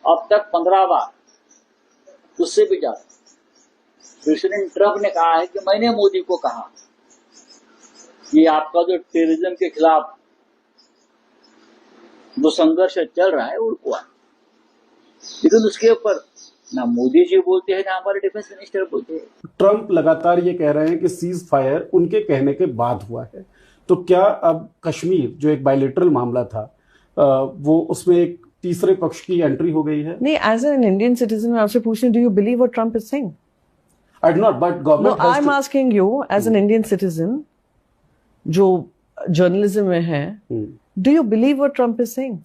अब तक 15 बार, उससे भी ज्यादा प्रेसिडेंट ट्रंप ने कहा है कि मैंने मोदी को कहा कि आपका जो टेररिज्म के खिलाफ जो संघर्ष चल रहा है वो रुकवा, लेकिन उसके ऊपर ना मोदी जी बोलते हैं ना हमारे डिफेंस मिनिस्टर बोलते हैं। ट्रंप लगातार ये कह रहे हैं कि सीज फायर उनके कहने के बाद हुआ है, तो क्या अब कश्मीर जो एक बायलैटरल मामला था वो उसमें एक तीसरे पक्ष की एंट्री हो गई है? नहीं, एज एन इंडियन सिटीजन मैं आपसे पूछ रही हूँ, do you believe what Trump is saying? I do not, but government I am asking you as an Indian citizen जो जर्नलिज्म में है, do you believe what Trump is saying?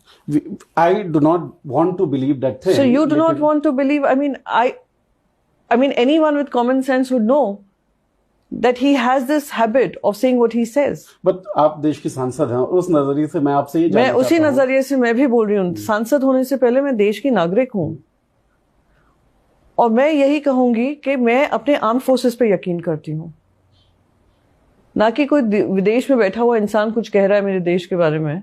I do not want to believe that thing. So you do not want to believe? I mean, anyone with common sense would know that he has this habit of saying what he says. But आप देश की सांसद हैं, उस नजरिए से मैं आपसे ये जानना मैं उसी नजरिए से मैं भी बोल रही हूँ, सांसद होने से पहले मैं देश की नागरिक हूँ, और मैं यही कहूंगी कि मैं अपने आर्म फोर्सेस पे यकीन करती हूँ, ना कि कोई विदेश में बैठा हुआ इंसान कुछ कह रहा है मेरे देश के बारे में,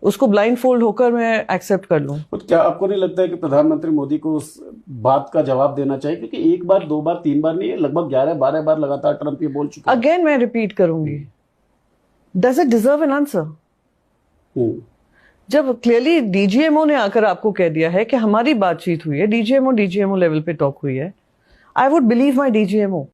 उसको ब्लाइंड फोल्ड होकर मैं एक्सेप्ट कर लूं। तो क्या आपको नहीं लगता है कि प्रधानमंत्री मोदी को उस बात का जवाब देना चाहिए, क्योंकि एक बार, दो बार, तीन बार नहीं, लगभग 11-12 बार लगातार ट्रंप ये बोल चुके हैं। अगेन मैं रिपीट करूंगी, does it deserve an answer? जब क्लियरली डीजीएमओ ने आकर आपको कह दिया है कि हमारी बातचीत हुई है, डीजीएमओ लेवल पे टॉक हुई है, I would believe my DGMO.